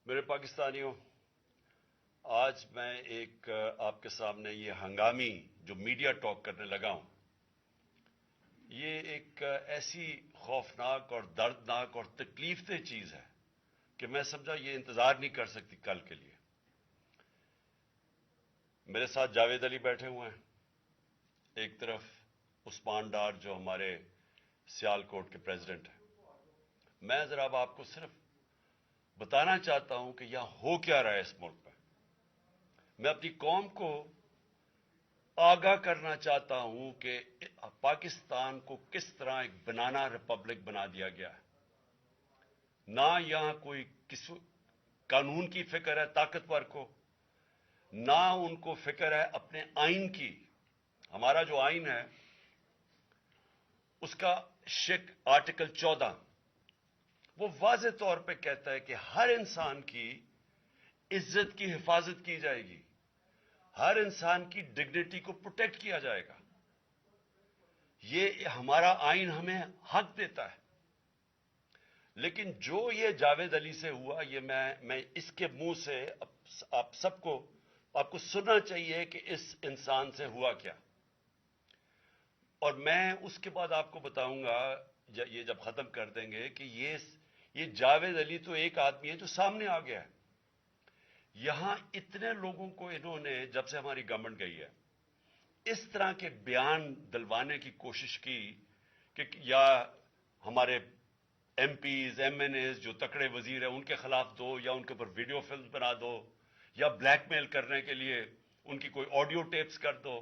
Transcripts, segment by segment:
میرے پاکستانیوں، آج میں ایک آپ کے سامنے یہ ہنگامی جو میڈیا ٹاک کرنے لگا ہوں، یہ ایک ایسی خوفناک اور دردناک اور تکلیف دہ چیز ہے کہ میں سمجھا یہ انتظار نہیں کر سکتی کل کے لیے۔ میرے ساتھ جاوید علی بیٹھے ہوئے ہیں، ایک طرف عثمان ڈار جو ہمارے سیال کوٹ کے پریزیڈنٹ ہیں۔ میں ذرا اب آپ کو صرف بتانا چاہتا ہوں کہ یہاں ہو کیا رہا ہے اس ملک میں۔ میں اپنی قوم کو آگاہ کرنا چاہتا ہوں کہ پاکستان کو کس طرح ایک بنانا ریپبلک بنا دیا گیا ہے۔ نہ یہاں کوئی قانون کی فکر ہے طاقتور کو، نہ ان کو فکر ہے اپنے آئین کی۔ ہمارا جو آئین ہے اس کا آرٹیکل 14 وہ واضح طور پہ کہتا ہے کہ ہر انسان کی عزت کی حفاظت کی جائے گی، ہر انسان کی ڈگنیٹی کو پروٹیکٹ کیا جائے گا۔ یہ ہمارا آئین ہمیں حق دیتا ہے۔ لیکن جو یہ جاوید علی سے ہوا، یہ میں اس کے منہ سے آپ کو سننا چاہیے کہ اس انسان سے ہوا کیا، اور میں اس کے بعد آپ کو بتاؤں گا یہ جب ختم کر دیں گے کہ یہ جاوید علی تو ایک آدمی ہے جو سامنے آ گیا ہے۔ یہاں اتنے لوگوں کو انہوں نے جب سے ہماری گورنمنٹ گئی ہے اس طرح کے بیان دلوانے کی کوشش کی کہ یا ہمارے MPs MNAs جو تکڑے وزیر ہیں ان کے خلاف دو، یا ان کے اوپر ویڈیو فلم بنا دو، یا بلیک میل کرنے کے لیے ان کی کوئی آڈیو ٹیپس کر دو،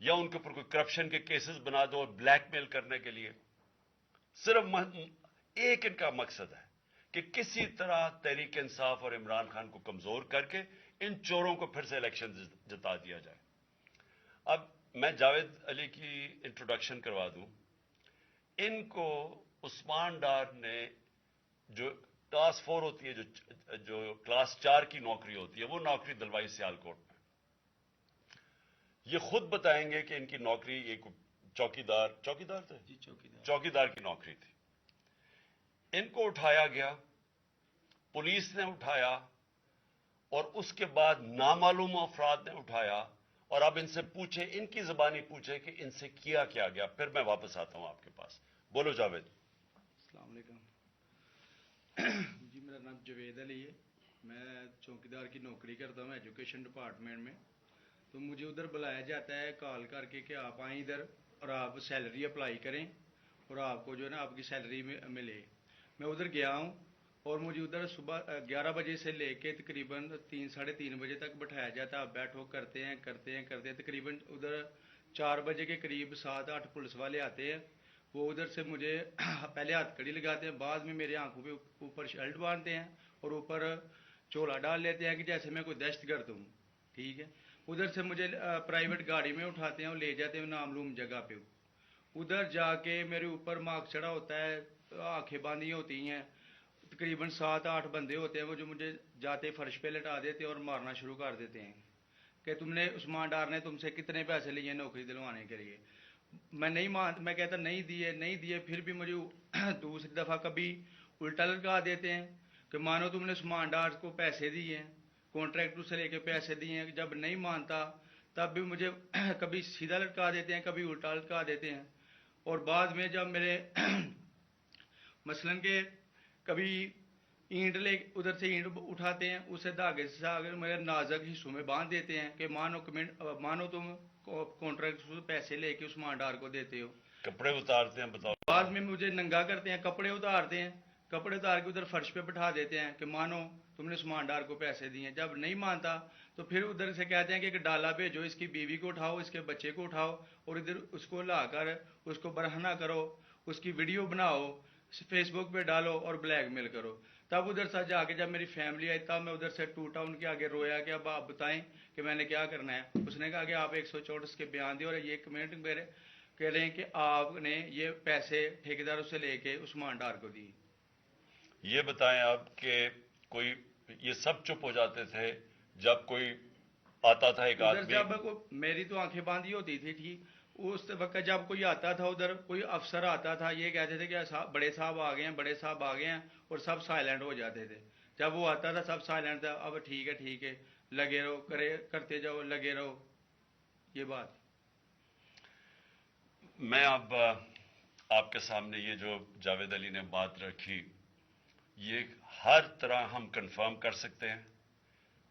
یا ان کے اوپر کوئی کرپشن کے کیسز بنا دو بلیک میل کرنے کے لیے۔ صرف ایک ان کا مقصد ہے کہ کسی طرح تحریک انصاف اور عمران خان کو کمزور کر کے ان چوروں کو پھر سے الیکشن جتا دیا جائے۔ اب میں جاوید علی کی انٹروڈکشن کروا دوں۔ ان کو عثمان ڈار نے جو کلاس 4 ہوتی ہے، جو کلاس 4 کی نوکری ہوتی ہے، وہ نوکری دلوائی سیال کوٹ میں۔ یہ خود بتائیں گے کہ ان کی نوکری ایک چوکیدار تھے، چوکیدار کی نوکری تھی۔ ان کو اٹھایا گیا، پولیس نے اٹھایا، اور اس کے بعد نامعلوم افراد نے اٹھایا، اور اب ان سے پوچھے، ان کی زبانی پوچھے کہ ان سے کیا گیا۔ پھر میں واپس آتا ہوں آپ کے پاس۔ بولو جاوید۔ السلام علیکم جی، میرا نام جاوید علی ہے، میں چوکیدار کی نوکری کرتا ہوں ایجوکیشن ڈپارٹمنٹ میں۔ تو مجھے ادھر بلایا جاتا ہے کال کر کے کہ آپ آئیں ادھر اور آپ سیلری اپلائی کریں اور آپ کو جو ہے نا آپ کی سیلری ملے۔ میں ادھر گیا ہوں اور مجھے ادھر صبح 11 بجے سے لے کے تقریباً 3-3:30 بجے تک بٹھایا جاتا ہے۔ آپ بیٹھو، کرتے ہیں تقریباً ادھر 4 بجے کے قریب 7-8 پولیس والے آتے ہیں۔ وہ ادھر سے مجھے پہلے ہاتھ کڑی لگاتے ہیں، بعد میں میرے آنکھوں پہ اوپر شرٹ باندھتے ہیں اور اوپر چولا ڈال لیتے ہیں کہ جیسے میں کوئی دہشت گرد ہوں، ٹھیک ہے۔ ادھر سے مجھے پرائیویٹ گاڑی میں اٹھاتے ہیں اور لے جاتے ہیں نامعلوم جگہ پہ۔ ادھر جا کے میرے اوپر مارک چڑھا ہوتا ہے، آنکھیں باندھی ہوتی ہیں، تقریباً 7-8 بندے ہوتے ہیں وہ جو مجھے جاتے فرش پہ لٹا دیتے اور مارنا شروع کر دیتے ہیں کہ تم نے عثمان ڈار نے تم سے کتنے پیسے لیے نوکری دلوانے کے لیے۔ میں کہتا نہیں دیے، پھر بھی مجھے دوسری دفعہ کبھی الٹا لٹکا دیتے ہیں کہ مانو تم نے عثمان ڈار کو پیسے دیے ہیں، کانٹریکٹر سے لے کے پیسے دیے ہیں۔ جب نہیں مانتا تب بھی مجھے کبھی سیدھا لٹکا دیتے ہیں، کبھی الٹا لٹکا دیتے ہیں۔ اور بعد میں جب میرے مثلاً کہ کبھی اینٹ ادھر سے اینٹ اٹھاتے ہیں، اسے دھاگے سے میرے نازک حصوں میں باندھ دیتے ہیں کہ مانو تم کانٹریکٹ سے پیسے لے کے عثمان ڈار کو دیتے ہو۔ کپڑے اتارتے ہیں، بتاؤ۔ بعد میں مجھے ننگا کرتے ہیں، کپڑے اتار کے ادھر فرش پہ بٹھا دیتے ہیں کہ مانو تم نے عثمان ڈار کو پیسے دیے ہیں۔ جب نہیں مانتا تو پھر ادھر سے کہتے ہیں کہ ایک ڈالا بھیجو، اس کی بیوی کو اٹھاؤ، اس کے بچے کو اٹھاؤ اور ادھر اس کو لا کر اس کو برہنہ کرو، اس کی ویڈیو بناؤ، فیس بک پہ ڈالو اور بلیک میل کرو۔ تب ادھر سے جا کے جب میری فیملی آئی تب میں ادھر سے ٹوٹا، ان کے آگے رویا کہ اب آپ بتائیں کہ میں نے کیا کرنا ہے۔ اس نے کہا کہ آپ 164 کے بیان دیں اور یہ کمنٹ میرے کہہ رہے ہیں کہ آپ نے یہ پیسے ٹھیکیداروں سے لے کے عثمان ڈار کو دی۔ یہ بتائیں آپ کہ کوئی یہ سب چپ ہو جاتے تھے جب کوئی آتا تھا ایک ادھر آدمی؟ جب میری تو آنکھیں باندھی ہوتی تھی ٹھیک، اس وقت جب کوئی آتا تھا ادھر کوئی افسر آتا تھا، یہ کہتے تھے کہ بڑے صاحب آ گئے ہیں، بڑے صاحب آ گئے ہیں، اور سب سائلنٹ ہو جاتے تھے۔ جب وہ آتا تھا سب سائلنٹ تھا، اب ٹھیک ہے لگے رہو، کرتے جاؤ، لگے رہو، یہ بات. میں اب آپ کے سامنے یہ جو جاوید علی نے بات رکھی، یہ ہر طرح ہم کنفرم کر سکتے ہیں.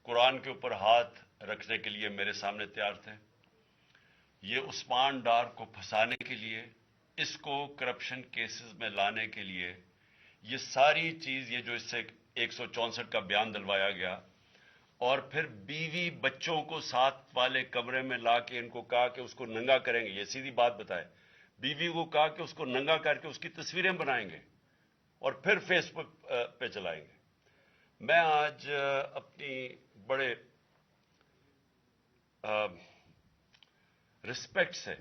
قرآن کے اوپر ہاتھ رکھنے کے لیے میرے سامنے تیار تھے. یہ عثمان ڈار کو پھنسانے کے لیے، اس کو کرپشن کیسز میں لانے کے لیے، یہ ساری چیز، یہ جو اس سے 164 کا بیان دلوایا گیا، اور پھر بیوی بچوں کو ساتھ والے کمرے میں لا کے ان کو کہا کہ اس کو ننگا کریں گے. یہ سیدھی بات بتائے، بیوی کو کہا کہ اس کو ننگا کر کے اس کی تصویریں بنائیں گے اور پھر فیس بک پہ چلائیں گے. میں آج اپنی بڑے رسپیکٹ سے،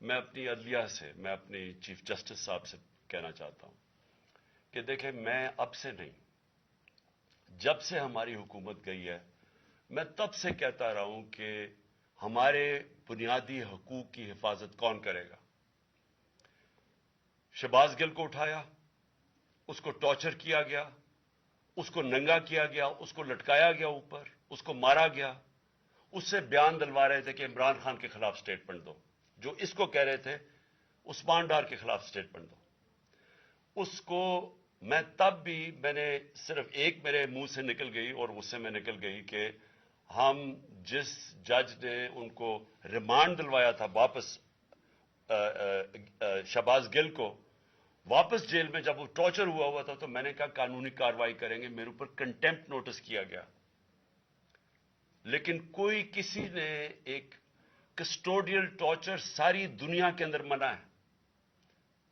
میں اپنی عدلیہ سے، میں اپنی چیف جسٹس صاحب سے کہنا چاہتا ہوں کہ دیکھیں، میں اب سے نہیں، جب سے ہماری حکومت گئی ہے، میں تب سے کہتا رہا ہوں کہ ہمارے بنیادی حقوق کی حفاظت کون کرے گا. شہباز گل کو اٹھایا، اس کو ٹارچر کیا گیا، اس کو ننگا کیا گیا، اس کو لٹکایا گیا اوپر، اس کو مارا گیا. اس سے بیان دلوا رہے تھے کہ عمران خان کے خلاف سٹیٹمنٹ دو، جو اس کو کہہ رہے تھے عثمان ڈار کے خلاف سٹیٹمنٹ دو. اس کو میں تب بھی، میں نے صرف ایک میرے منہ سے نکل گئی اور اس سے میں نکل گئی کہ ہم جس جج نے ان کو ریمانڈ دلوایا تھا واپس، شہباز گل کو واپس جیل میں، جب وہ ٹارچر ہوا تھا، تو میں نے کہا قانونی کارروائی کریں گے. میرے اوپر کنٹیمپٹ نوٹس کیا گیا، لیکن کوئی کسی نے ایک کسٹوڈیل ٹارچر ساری دنیا کے اندر منع ہے.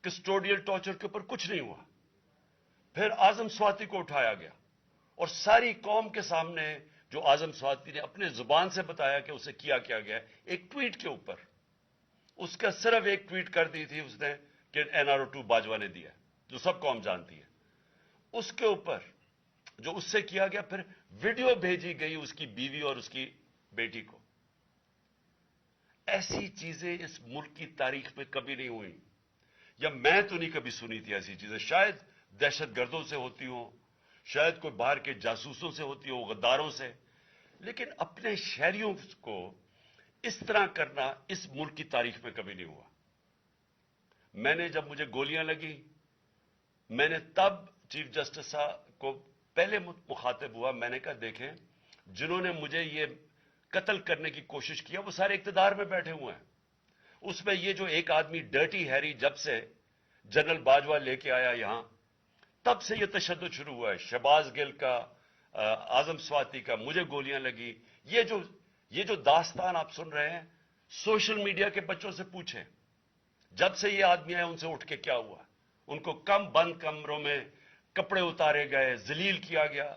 کسٹوڈیل ٹارچر کے اوپر کچھ نہیں ہوا. پھر اعظم سواتی کو اٹھایا گیا اور ساری قوم کے سامنے جو اعظم سواتی نے اپنے زبان سے بتایا کہ اسے کیا گیا، ایک ٹویٹ کے اوپر، اس کا صرف ایک ٹویٹ کر دی تھی اس نے کہ NRO2 باجوہ نے دیا، جو سب قوم جانتی ہے. اس کے اوپر جو اس سے کیا گیا، پھر ویڈیو بھیجی گئی اس کی بیوی اور اس کی بیٹی کو. ایسی چیزیں اس ملک کی تاریخ میں کبھی نہیں ہوئی، یا میں تو نہیں کبھی سنی تھی ایسی چیزیں. شاید دہشت گردوں سے ہوتی ہوں، شاید کوئی باہر کے جاسوسوں سے ہوتی ہو، غداروں سے، لیکن اپنے شہریوں کو اس طرح کرنا اس ملک کی تاریخ میں کبھی نہیں ہوا. میں نے، جب مجھے گولیاں لگی، میں نے تب چیف جسٹس صاحب کو پہلے مخاطب ہوا. میں نے کہا دیکھیں، جنہوں نے مجھے یہ قتل کرنے کی کوشش کیا وہ سارے اقتدار میں بیٹھے ہوئے ہیں. اس میں یہ جو ایک آدمی ڈرٹی ہیری جب سے جنرل باجوہ لے کے آیا یہاں، تب سے یہ تشدد شروع ہوا ہے. شہباز گل کا، اعظم سواتی کا، مجھے گولیاں لگی. یہ جو داستان آپ سن رہے ہیں، سوشل میڈیا کے بچوں سے پوچھیں، جب سے یہ آدمی آئے ان سے اٹھ کے کیا ہوا. ان کو بند کمروں میں کپڑے اتارے گئے، ذلیل کیا گیا.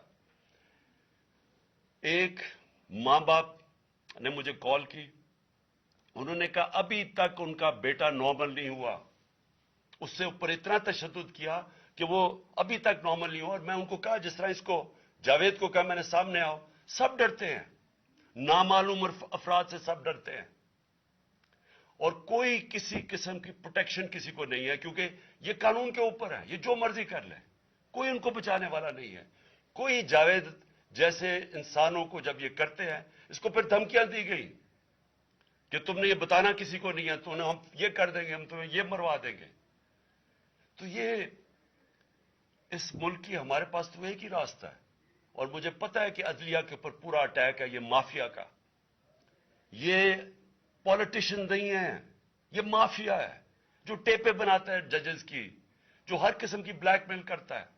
ایک ماں باپ نے مجھے کال کی، انہوں نے کہا ابھی تک ان کا بیٹا نارمل نہیں ہوا. اس سے اوپر اتنا تشدد کیا کہ وہ ابھی تک نارمل نہیں ہوا. اور میں ان کو کہا، جس طرح اس کو جاوید کو کہا میں نے سامنے آؤ، سب ڈرتے ہیں، نامعلوم افراد سے سب ڈرتے ہیں، اور کوئی کسی قسم کی پروٹیکشن کسی کو نہیں ہے، کیونکہ یہ قانون کے اوپر ہے، یہ جو مرضی کر لے، کوئی ان کو بچانے والا نہیں ہے. کوئی جاوید جیسے انسانوں کو جب یہ کرتے ہیں، اس کو پھر دھمکیاں دی گئی کہ تم نے یہ بتانا کسی کو نہیں ہے، تو ہم یہ کر دیں گے، ہم تمہیں یہ مروا دیں گے. تو یہ اس ملک کی، ہمارے پاس تو ایک ہی راستہ ہے، اور مجھے پتا ہے کہ عدلیہ کے اوپر پورا اٹیک ہے، یہ مافیا کا. یہ پولیٹیشین نہیں ہے، یہ مافیا ہے جو ٹیپیں بناتا ہے ججز کی، جو ہر قسم کی بلیک میل کرتا ہے.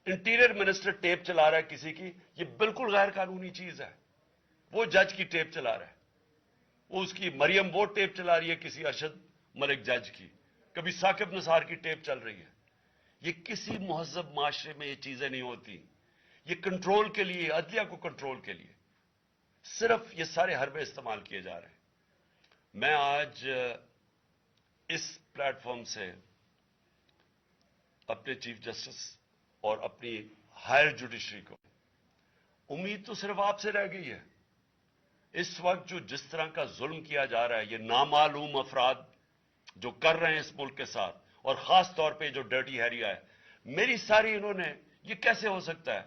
انٹیریئر منسٹر ٹیپ چلا رہا ہے کسی کی، یہ بالکل غیر قانونی چیز ہے. وہ جج کی ٹیپ چلا رہا ہے، وہ اس کی مریم وہ ٹیپ چلا رہی ہے کسی ارشد ملک جج کی، کبھی ثاقب نثار کی ٹیپ چل رہی ہے. یہ کسی مہذب معاشرے میں یہ چیزیں نہیں ہوتی. یہ کنٹرول کے لیے، عدلیہ کو کنٹرول کے لیے صرف یہ سارے حربے استعمال کیے جا رہے ہیں. میں آج اس پلیٹ فارم سے اپنے چیف جسٹس اور اپنی ہائر جوڈیشری کو، امید تو صرف آپ سے رہ گئی ہے. اس وقت جو جس طرح کا ظلم کیا جا رہا ہے، یہ نامعلوم افراد جو کر رہے ہیں اس ملک کے ساتھ، اور خاص طور پہ جو ڈرٹی ہیری ہے، میری ساری انہوں نے یہ کیسے ہو سکتا ہے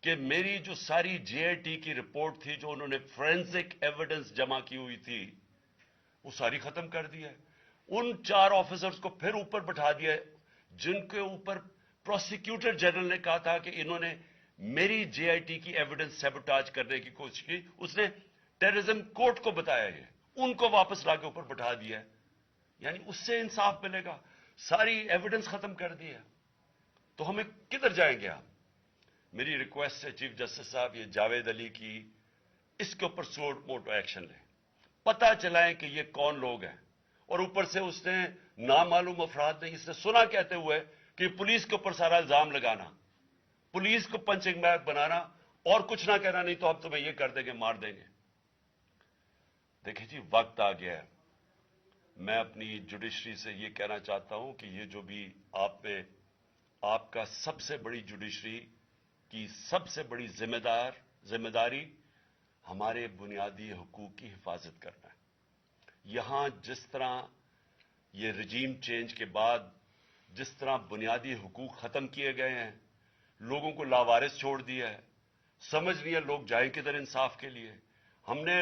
کہ میری جو ساری جے آئی ٹی کی رپورٹ تھی جو انہوں نے فورینسک ایویڈنس جمع کی ہوئی تھی وہ ساری ختم کر دی ہے. ان 4 آفیسرز کو پھر اوپر بٹھا دیا ہے جن کے اوپر پروسیکیوٹر جنرل نے کہا تھا کہ انہوں نے میری جے آئی ٹی کی ایویڈنس سیبوٹاج کرنے کی کوشش کی. اس نے ٹیررزم کورٹ کو بتایا ہے, ان کو واپس لا کے اوپر بٹھا دیا ہے. یعنی اس سے انصاف ملے گا؟ ساری ایویڈنس ختم کر دی ہے. تو ہمیں کدھر جائیں گے ہم؟ میری ریکویسٹ ہے چیف جسٹس صاحب, یہ جاوید علی کی, اس کے اوپر سو موٹو ایکشن لیں, پتہ چلائیں کہ یہ کون لوگ ہیں. اور اوپر سے اس نے نامعلوم افراد نے اس نے سنا کہتے ہوئے کہ پولیس کے اوپر سارا الزام لگانا, پولیس کو پنچنگ بیگ بنانا اور کچھ نہ کہنا, نہیں تو ہم تمہیں یہ کر دیں گے, مار دیں گے. دیکھیں جی, وقت آ گیا ہے. میں اپنی جوڈیشری سے یہ کہنا چاہتا ہوں کہ یہ جو بھی آپ کا سب سے بڑی جوڈیشری کی سب سے بڑی ذمہ داری ہمارے بنیادی حقوق کی حفاظت کرنا ہے. یہاں جس طرح یہ رجیم چینج کے بعد جس طرح بنیادی حقوق ختم کیے گئے ہیں, لوگوں کو لاوارث چھوڑ دیا ہے, سمجھ نہیں ہے لوگ جائیں کدھر انصاف کے لیے. ہم نے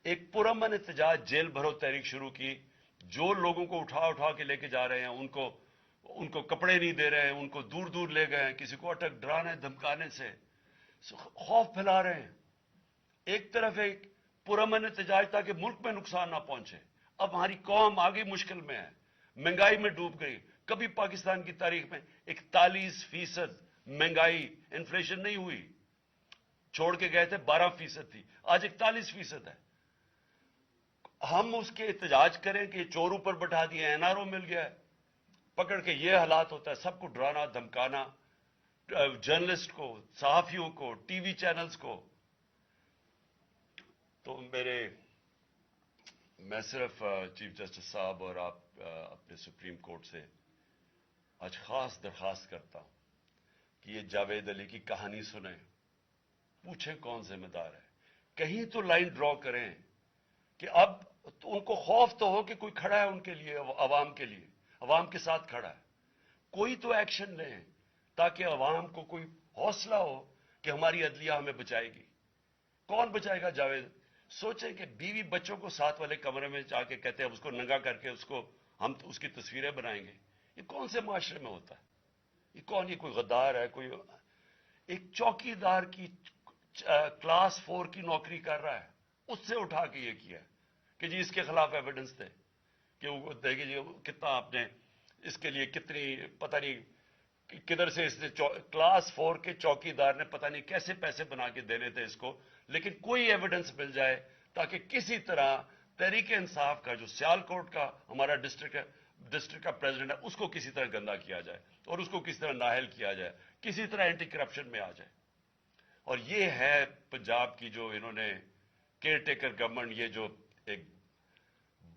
ایک پرامن احتجاج جیل بھرو تحریک شروع کی. جو لوگوں کو اٹھا کے لے کے جا رہے ہیں, ان کو کپڑے نہیں دے رہے ہیں, ان کو دور دور لے گئے ہیں, کسی کو اٹک ڈرانے دھمکانے سے خوف پھیلا رہے ہیں. ایک طرف ایک پرامن احتجاج تاکہ ملک میں نقصان نہ پہنچے. اب ہماری قوم آگے مشکل میں ہے, مہنگائی میں ڈوب گئی. کبھی پاکستان کی تاریخ میں 41% مہنگائی انفلیشن نہیں ہوئی. چھوڑ کے گئے تھے 12% تھی, آج 41% ہے. ہم اس کے احتجاج کریں کہ چور اوپر بٹھا دیے, این آر او مل گیا ہے, پکڑ کے یہ حالات ہوتا ہے, سب کو ڈرانا دھمکانا, جرنلسٹ کو, صحافیوں کو, ٹی وی چینلز کو. تو میں صرف چیف جسٹس صاحب اور آپ اپنے سپریم کورٹ سے آج خاص درخواست کرتا ہوں کہ یہ جاوید علی کی کہانی سنیں, پوچھیں کون ذمہ دار ہے, کہیں تو لائن ڈرا کریں کہ اب تو ان کو خوف تو ہو کہ کوئی کھڑا ہے ان کے لیے, عوام کے لیے, عوام کے ساتھ کھڑا ہے. کوئی تو ایکشن لیں تاکہ عوام کو کوئی حوصلہ ہو کہ ہماری عدلیہ ہمیں بچائے گی. کون بچائے گا جاوید؟ سوچیں کہ بیوی بچوں کو ساتھ والے کمرے میں جا کے کہتے ہیں اس کو ننگا کر کے ہم اس کی تصویریں بنائیں گے. یہ کون سے معاشرے میں ہوتا ہے؟ یہ کوئی غدار ہے؟ کوئی ایک چوکی دار کی کلاس 4 کی نوکری کر رہا ہے, اس سے اٹھا کے یہ کیا کہ جی اس کے خلاف ایویڈنس تھے کہ وہ دیکھیں جی کتنا آپ نے اس کے لیے کتنی پتہ نہیں کدھر سے اس نے کلاس 4 کے چوکی دار نے پتہ نہیں کیسے پیسے بنا کے دینے تھے اس کو, لیکن کوئی ایویڈنس مل جائے تاکہ کسی طرح تحریک انصاف کا جو سیالکوٹ کا ہمارا ڈسٹرکٹ کا پریزیڈنٹ ہے اس کو کسی طرح گندا کیا جائے اور اس کو کسی طرح نااہل کیا جائے, کسی طرح اینٹی کرپشن میں آ جائے. اور یہ ہے پنجاب کی جو انہوں نے کیئر ٹیکر گورنمنٹ, یہ جو ایک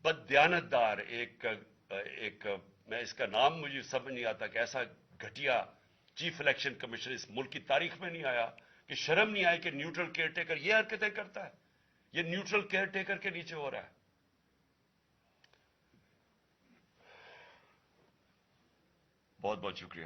بددیانت دار ایک میں اس کا نام مجھے سمجھ نہیں آتا کہ ایسا گھٹیا چیف الیکشن کمیشن اس ملک کی تاریخ میں نہیں آیا کہ شرم نہیں آئی کہ نیوٹرل کیئر ٹیکر یہ حرکتیں کرتا ہے. یہ نیوٹرل کیئر ٹیکر کے نیچے ہو رہا ہے. بہت بہت شکریہ.